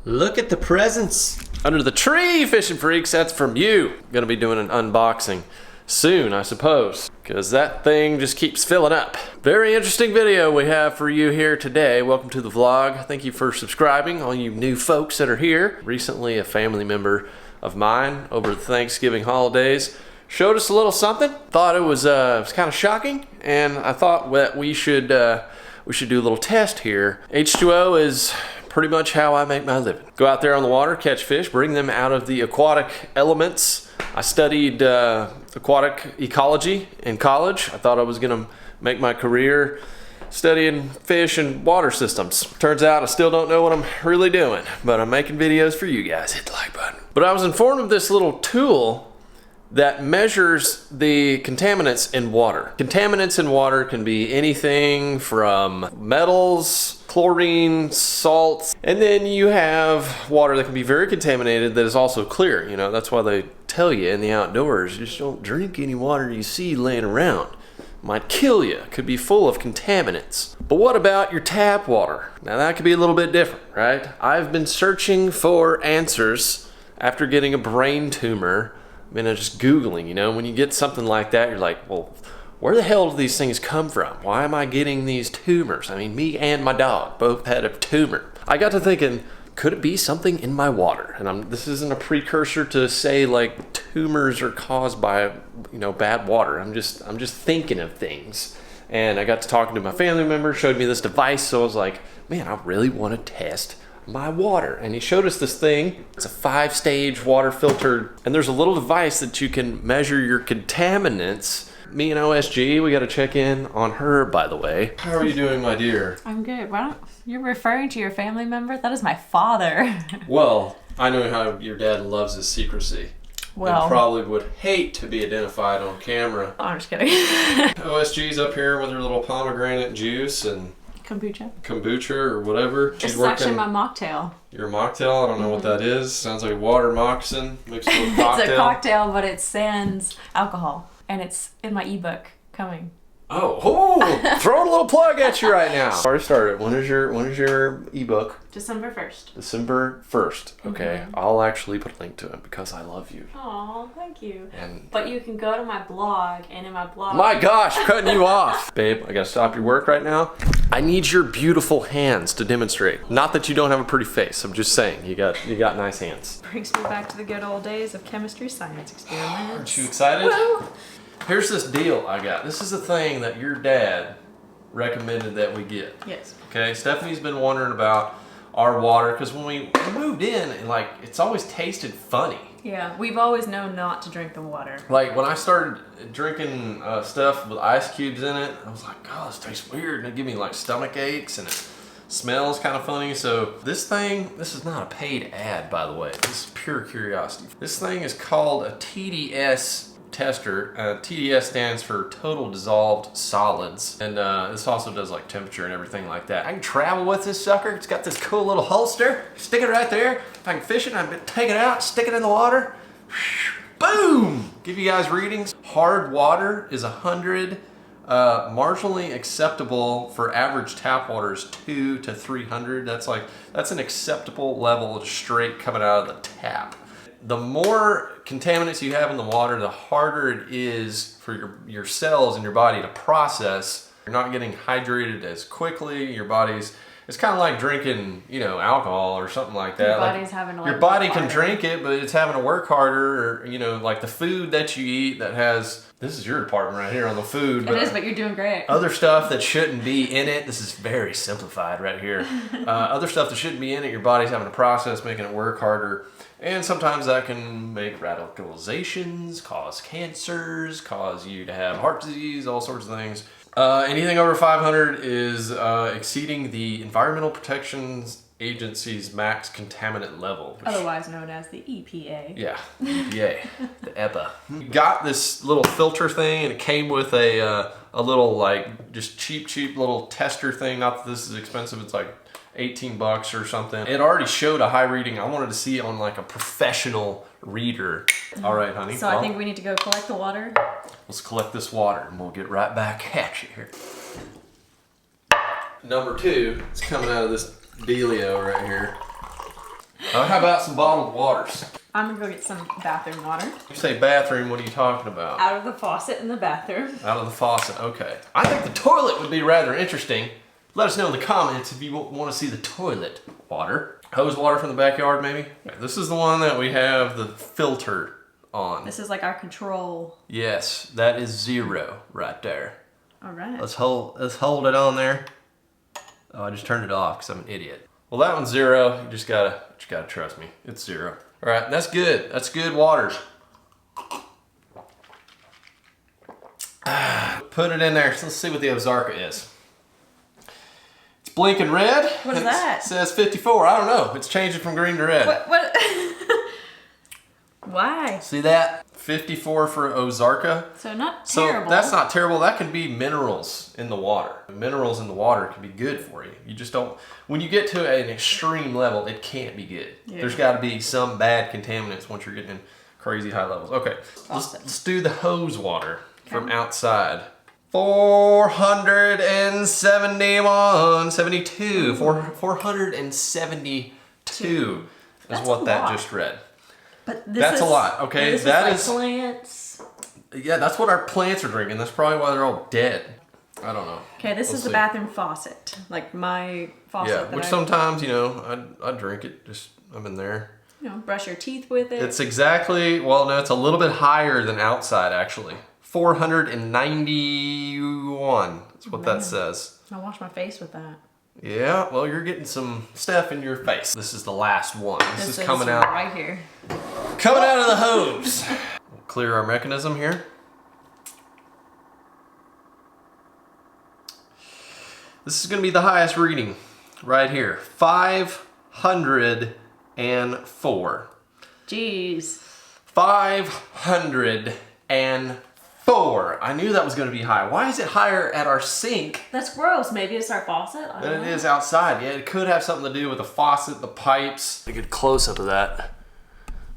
Look at the presents under the tree, fishing freaks. That's from you. Gonna be doing an unboxing soon, I suppose, because that thing just keeps filling up. Very interesting video we have for you here today. Welcome to the vlog. Thank you for subscribing, all you new folks that are here. Recently, a family member of mine over the Thanksgiving holidays showed us a little something. Thought it was kind of shocking, and I thought that we should do a little test here. H2O is pretty much how I make my living. Go out there on the water, catch fish, bring them out of the aquatic elements. I studied aquatic ecology in college. I thought I was gonna make my career studying fish and water systems. Turns out I still don't know what I'm really doing, but I'm making videos for you guys. Hit the like button. But I was informed of this little tool that measures the contaminants in water. Contaminants in water can be anything from metals, chlorine, salts, and then you have water that can be very contaminated that is also clear. You know, that's why they tell you in the outdoors, just don't drink any water you see laying around. Might kill you, could be full of contaminants. But what about your tap water? Now that could be a little bit different, right? I've been searching for answers after getting a brain tumor. I mean, I'm just Googling, you know, when you get something like that, you're like, well, where the hell do these things come from? Why am I getting these tumors? I mean, me and my dog both had a tumor. I got to thinking, could it be something in my water? And this isn't a precursor to say like tumors are caused by, you know, bad water. I'm just thinking of things. And I got to talking to my family member, showed me this device. So I was like, man, I really want to test my water. And he showed us this thing. It's a 5-stage water filter, and there's a little device that you can measure your contaminants. Me and OSG, we got to check in on her, by the way. How are you doing, my dear? I'm good. Why don't you're referring to your family member? That is my father. Well, I know how your dad loves his secrecy. Well, and probably would hate to be identified on camera. I'm just kidding. OSG's up here with her little pomegranate juice and kombucha or whatever. This is actually my mocktail. Your mocktail? I don't know what that is. Sounds like a water moccasin mixed with cocktail. It's a cocktail, but it sans alcohol. And it's in my ebook coming. Oh, throwing a little plug at you right now. Already started. When is your ebook? December 1st. December 1st. Okay. Mm-hmm. I'll actually put a link to it because I love you. Oh, thank you. And but you can go to my blog, and in my blog... My gosh, cutting you off. Babe, I gotta stop your work right now. I need your beautiful hands to demonstrate. Not that you don't have a pretty face. I'm just saying, you got nice hands. Brings me back to the good old days of chemistry science experiments. Aren't you excited? Woo! Here's this deal I got. This is a thing that your dad recommended that we get. Yes. Okay, Stephanie's been wondering about our water because when we moved in, like, it's always tasted funny. Yeah, we've always known not to drink the water. Like when I started drinking stuff with ice cubes in it, I was like, oh, this tastes weird. And it gave me like stomach aches and it smells kind of funny. So this is not a paid ad, by the way. This is pure curiosity. This thing is called a TDS tester. TDS stands for total dissolved solids, and this also does like temperature and everything like that. I can travel with this sucker. It's got this cool little holster. Stick it right there. If I can fish it, I can take it out, stick it in the water. Boom! Give you guys readings. Hard water is 100. Marginally acceptable for average tap water is 200 to 300. That's an acceptable level of straight coming out of the tap. The more contaminants you have in the water, the harder it is for your cells in your body to process. You're not getting hydrated as quickly. It's kind of like drinking, you know, alcohol or something like that. Your body can drink it, but it's having to work harder. Or, you know, like the food that you eat that has, this is your department right here on the food. It is, but you're doing great. Other stuff that shouldn't be in it. This is very simplified right here. Other stuff that shouldn't be in it, your body's having to process, making it work harder. And sometimes that can make radicalizations, cause cancers, cause you to have heart disease, all sorts of things. Anything over 500 is exceeding the Environmental Protection Agency's max contaminant level. Otherwise known as the EPA. Yeah, EPA, the EPA. We got this little filter thing, and it came with a little like just cheap little tester thing. Not that this is expensive. It's like $18 or something. It already showed a high reading. I wanted to see it on like a professional reader. All right, honey. So I think we need to go collect the water. Let's collect this water and we'll get right back at you here. Number 2 is coming out of this dealio right here. How about some bottled waters? I'm gonna go get some bathroom water. You say bathroom, what are you talking about? Out of the faucet in the bathroom. Out of the faucet, okay. I think the toilet would be rather interesting. Let us know in the comments if you want to see the toilet water. Hose water from the backyard, maybe? Okay, this is the one that we have the filter on. This is like our control. Yes, that is 0 right there. All right. Let's hold it on there. Oh, I just turned it off because I'm an idiot. Well, that one's 0. You just gotta trust me. It's 0. All right, that's good. That's good waters. Put it in there. So let's see what the Ozarka is. It's blinking red. What is that? It says 54. I don't know. It's changing from green to red. What? Why? See that? 54 for Ozarka. So not terrible. So that's not terrible. That can be minerals in the water. Minerals in the water can be good for you. You just don't, when you get to an extreme level, it can't be good. Yeah. There's got to be some bad contaminants once you're getting in crazy high levels. Okay, let's do the hose water from outside. 471, 72, 472 is what that just read. But that's a lot, okay? That is plants. Yeah, that's what our plants are drinking. That's probably why they're all dead. I don't know. Okay, this is the bathroom faucet. Like my faucet. Yeah, which sometimes, you know, I drink it. Just, I'm in there. You know, brush your teeth with it. It's exactly, well, no, it's a little bit higher than outside, actually. 491 is what that says. I'll wash my face with that. Yeah, well, you're getting some stuff in your face. This is the last one. This is coming out right here. Coming out of the hose. We'll clear our mechanism here. This is going to be the highest reading right here. 504. Jeez. 504. I knew that was going to be high. Why is it higher at our sink? That's gross. Maybe it's our faucet. Than it is outside. Yeah, it could have something to do with the faucet, the pipes. A good close up of that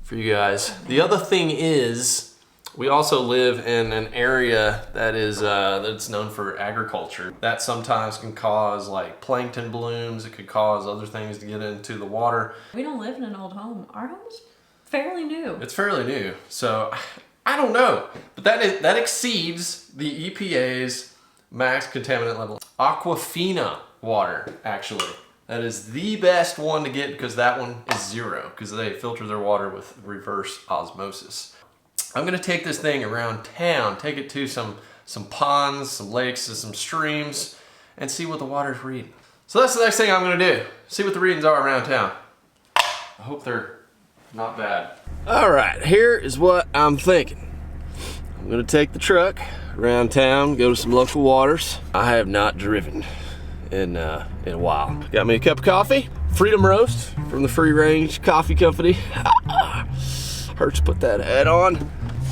for you guys. The other thing is, we also live in an area that is that's known for agriculture. That sometimes can cause like plankton blooms. It could cause other things to get into the water. We don't live in an old home. Our home's fairly new. It's fairly new, so I don't know, but that exceeds the EPA's max contaminant level. Aquafina water, actually. That is the best one to get because that one is 0 because they filter their water with reverse osmosis. I'm gonna take this thing around town, take it to some ponds, some lakes, and some streams, and see what the water's reading. So that's the next thing I'm gonna do. See what the readings are around town. I hope they're not bad. All right, here is what I'm thinking. I'm gonna take the truck around town, go to some local waters. I have not driven in a while. Got me a cup of coffee, Freedom Roast from the Free Range Coffee Company. Hurts to put that hat on.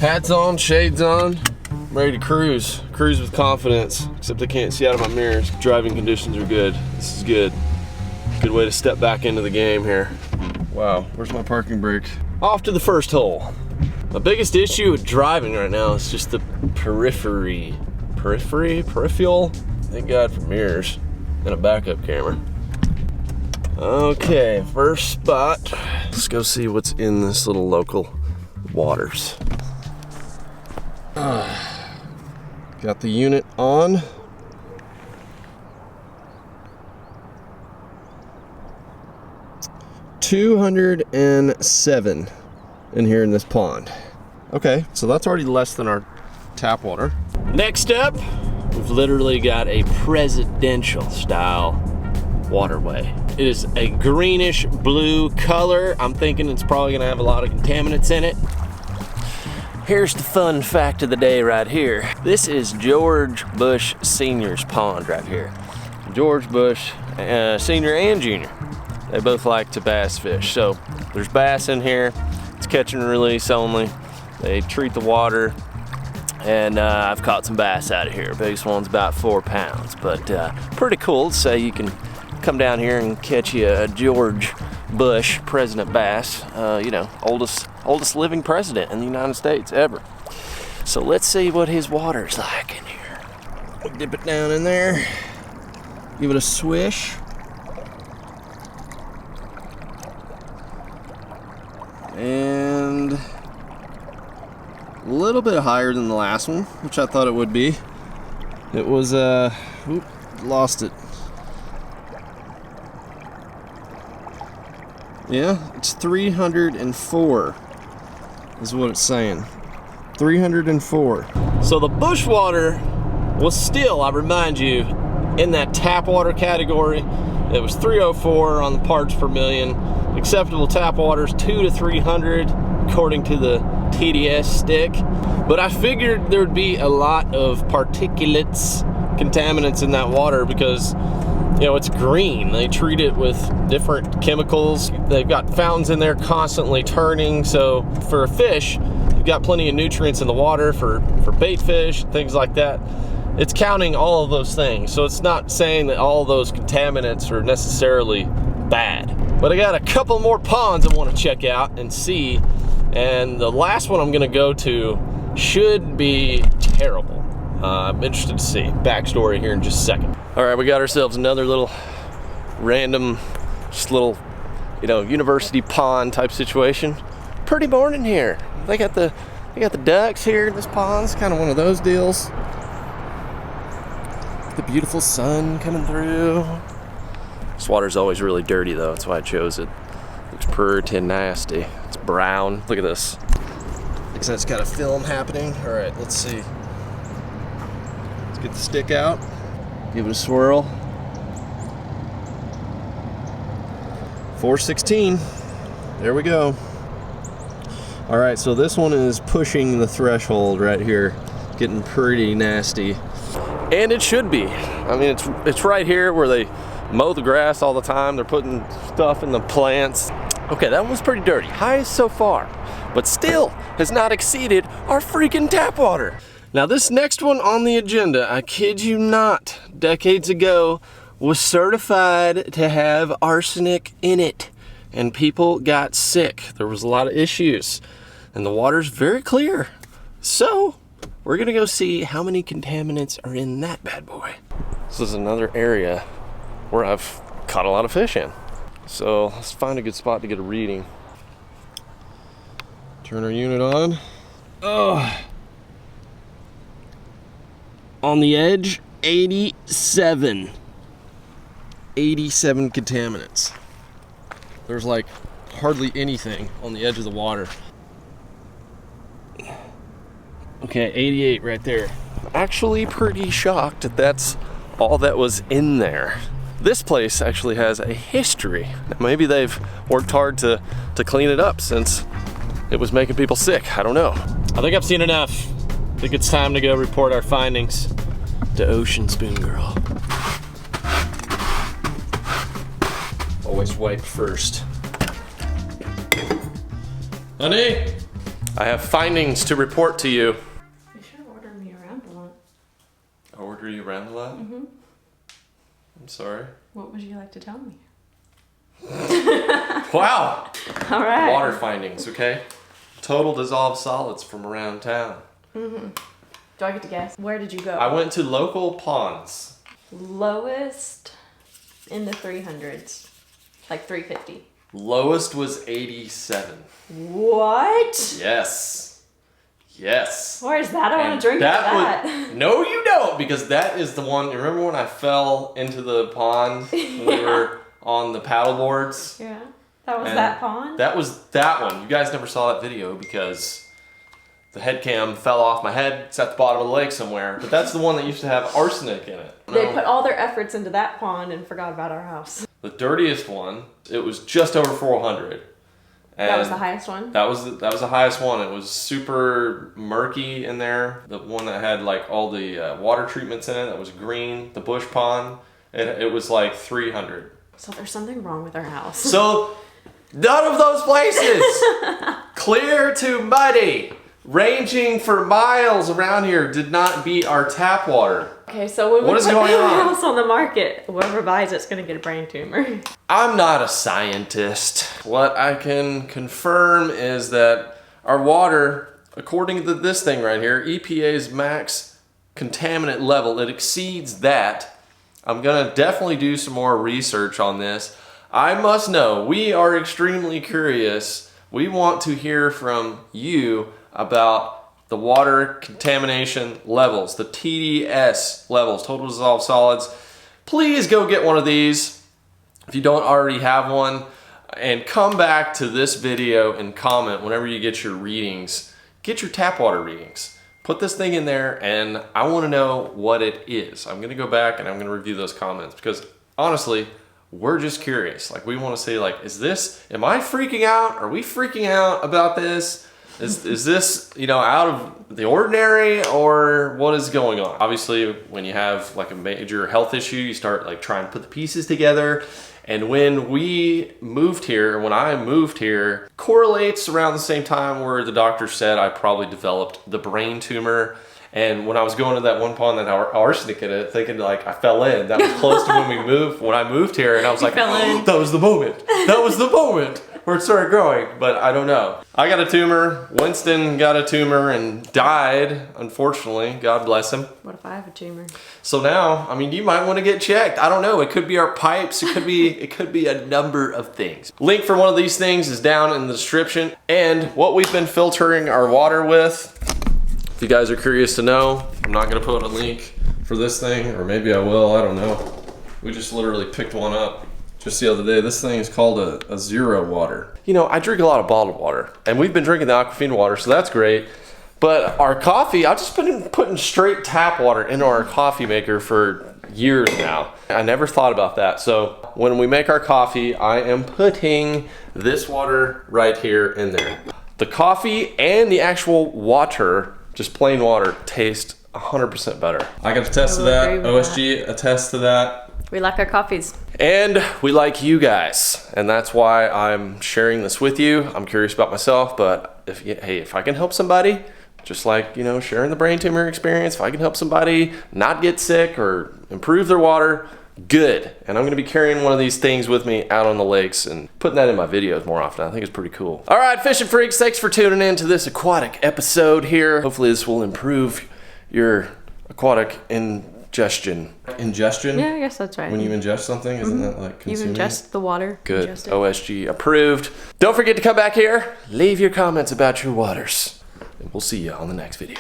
Hats on, shades on, I'm ready to cruise. Cruise with confidence, except I can't see out of my mirrors. Driving conditions are good. This is good. Good way to step back into the game here. Wow, where's my parking brake? Off to the first hole. My biggest issue with driving right now is just the peripheral. Thank God for mirrors and a backup camera. Okay, first spot. Let's go see what's in this little local waters. Got the unit on. $207 in here in this pond. Okay, so that's already less than our tap water. Next up, we've literally got a presidential style waterway. It is a greenish blue color. I'm thinking it's probably gonna have a lot of contaminants in it. Here's the fun fact of the day right here. This is George Bush Sr.'s pond right here. George Bush, Sr. and Jr. They both like to bass fish. So there's bass in here. It's catch and release only. They treat the water, and I've caught some bass out of here. Biggest one's about 4 pounds, but pretty cool to say you can come down here and catch you a George Bush President bass. You know, oldest living president in the United States ever. So let's see what his water's like in here. We'll dip it down in there, give it a swish. little bit higher than the last one, which I thought it would be. It was, lost it. Yeah, it's 304 is what it's saying. 304. So the bushwater was still, I remind you, in that tap water category. It was 304 on the parts per million. Acceptable tap water is 200 to 300 according to the TDS stick. But I figured there would be a lot of particulates, contaminants in that water because, you know, it's green. They treat it with different chemicals. They've got fountains in there constantly turning. So for a fish, you've got plenty of nutrients in the water for bait fish, things like that. It's counting all of those things. So it's not saying that all those contaminants are necessarily bad. But I got a couple more ponds I want to check out and see. And the last one I'm gonna go to should be terrible. I'm interested to see. Backstory here in just a second. All right, we got ourselves another little random, just little, you know, university pond type situation. Pretty morning here. They got the ducks here in this pond. It's kind of one of those deals. The beautiful sun coming through. This water's always really dirty though. That's why I chose it. Looks pretty nasty. It's brown. Look at this. Looks like it's got a film happening. All right, let's see. Let's get the stick out. Give it a swirl. 416. There we go. All right, so this one is pushing the threshold right here. Getting pretty nasty. And it should be. I mean, it's right here where they mow the grass all the time. They're putting stuff in the plants. Okay, that one was pretty dirty. Highest so far, but still has not exceeded our freaking tap water. Now this next one on the agenda, I kid you not, decades ago, was certified to have arsenic in it. And people got sick. There was a lot of issues. And the water's very clear. So, we're gonna go see how many contaminants are in that bad boy. This is another area where I've caught a lot of fish in. So let's find a good spot to get a reading. Turn our unit on. Oh. On the edge, 87. 87 contaminants. There's like hardly anything on the edge of the water. Okay, 88 right there. Actually pretty shocked that that's all that was in there. This place actually has a history. Maybe they've worked hard to clean it up since it was making people sick. I don't know. I think I've seen enough. I think it's time to go report our findings to Ocean Spoon Girl. Always wipe first. Honey, I have findings to report to you. You should have ordered me around a lot. I order you around a lot? Mm-hmm. I'm sorry. What would you like to tell me? Wow! All right. Water findings, okay? Total dissolved solids from around town. Mm-hmm. Do I get to guess? Where did you go? I went to local ponds. Lowest in the 300s. Like 350. Lowest was 87. What? Yes. Yes. Where's that? I want to drink that. No, you don't, because that is the one. Remember when I fell into the pond when we were on the paddle boards? Yeah. That was that pond? That was that one. You guys never saw that video because the head cam fell off my head. It's at the bottom of the lake somewhere. But that's the one that used to have arsenic in it. They put all their efforts into that pond and forgot about our house. The dirtiest one, it was just over 400. And that was the highest one? That was the highest one. It was super murky in there. The one that had like all the water treatments in it, that was green. The bush pond, it was like 300. So there's something wrong with our house. So none of those places, clear to muddy, ranging for miles around here, did not beat our tap water. Okay, so when we put going our on? house on the market, whoever buys it's going to get a brain tumor. I'm not a scientist. What I can confirm is that our water, according to this thing right here, EPA's max contaminant level, it exceeds that. I'm gonna definitely do some more research on this. I must know, we are extremely curious. We want to hear from you about the water contamination levels, the TDS levels, total dissolved solids. Please go get one of these if you don't already have one, and come back to this video and comment whenever you get your readings. Get your tap water readings. Put this thing in there, and I want to know what it is. I'm going to go back and I'm going to review those comments, because honestly, we're just curious. Like, we want to say, like, am I freaking out? Are we freaking out about this? Is this, you know, out of the ordinary, or what is going on? Obviously, when you have like a major health issue, you start like trying to put the pieces together. And when I moved here, correlates around the same time where the doctor said I probably developed the brain tumor. And when I was going to that one pond that arsenic in it, thinking like I fell in. That was close to when I moved here, and I was like, oh, that was the moment. That was the moment where it started growing. But I don't know. I got a tumor. Winston got a tumor and died, unfortunately. God bless him. What if I have a tumor? So now, I mean, you might want to get checked. I don't know. It could be our pipes. It could be a number of things. Link for one of these things is down in the description. And what we've been filtering our water with, if you guys are curious to know, I'm not gonna put a link for this thing, or maybe I will, I don't know. We just literally picked one up just the other day. This thing is called a zero water. You know, I drink a lot of bottled water, and we've been drinking the Aquafina water, so that's great. But our coffee, I've just been putting straight tap water into our coffee maker for years now. I never thought about that. So when we make our coffee, I am putting this water right here in there. The coffee and the actual water, just plain water, taste 100% better. I can attest to that. OSG attests to that. We like our coffees. And we like you guys. And that's why I'm sharing this with you. I'm curious about myself, but if I can help somebody, just like, you know, sharing the brain tumor experience, if I can help somebody not get sick or improve their water, good. And I'm gonna be carrying one of these things with me out on the lakes and putting that in my videos more often. I think it's pretty cool. All right, fishing freaks, thanks for tuning in to this aquatic episode here. Hopefully this will improve your aquatic ingestion. Ingestion? Yeah, I guess that's right. When you ingest something, isn't that like consuming? You ingest the water. Good, OSG approved. Don't forget to come back here, leave your comments about your waters, and we'll see you on the next video.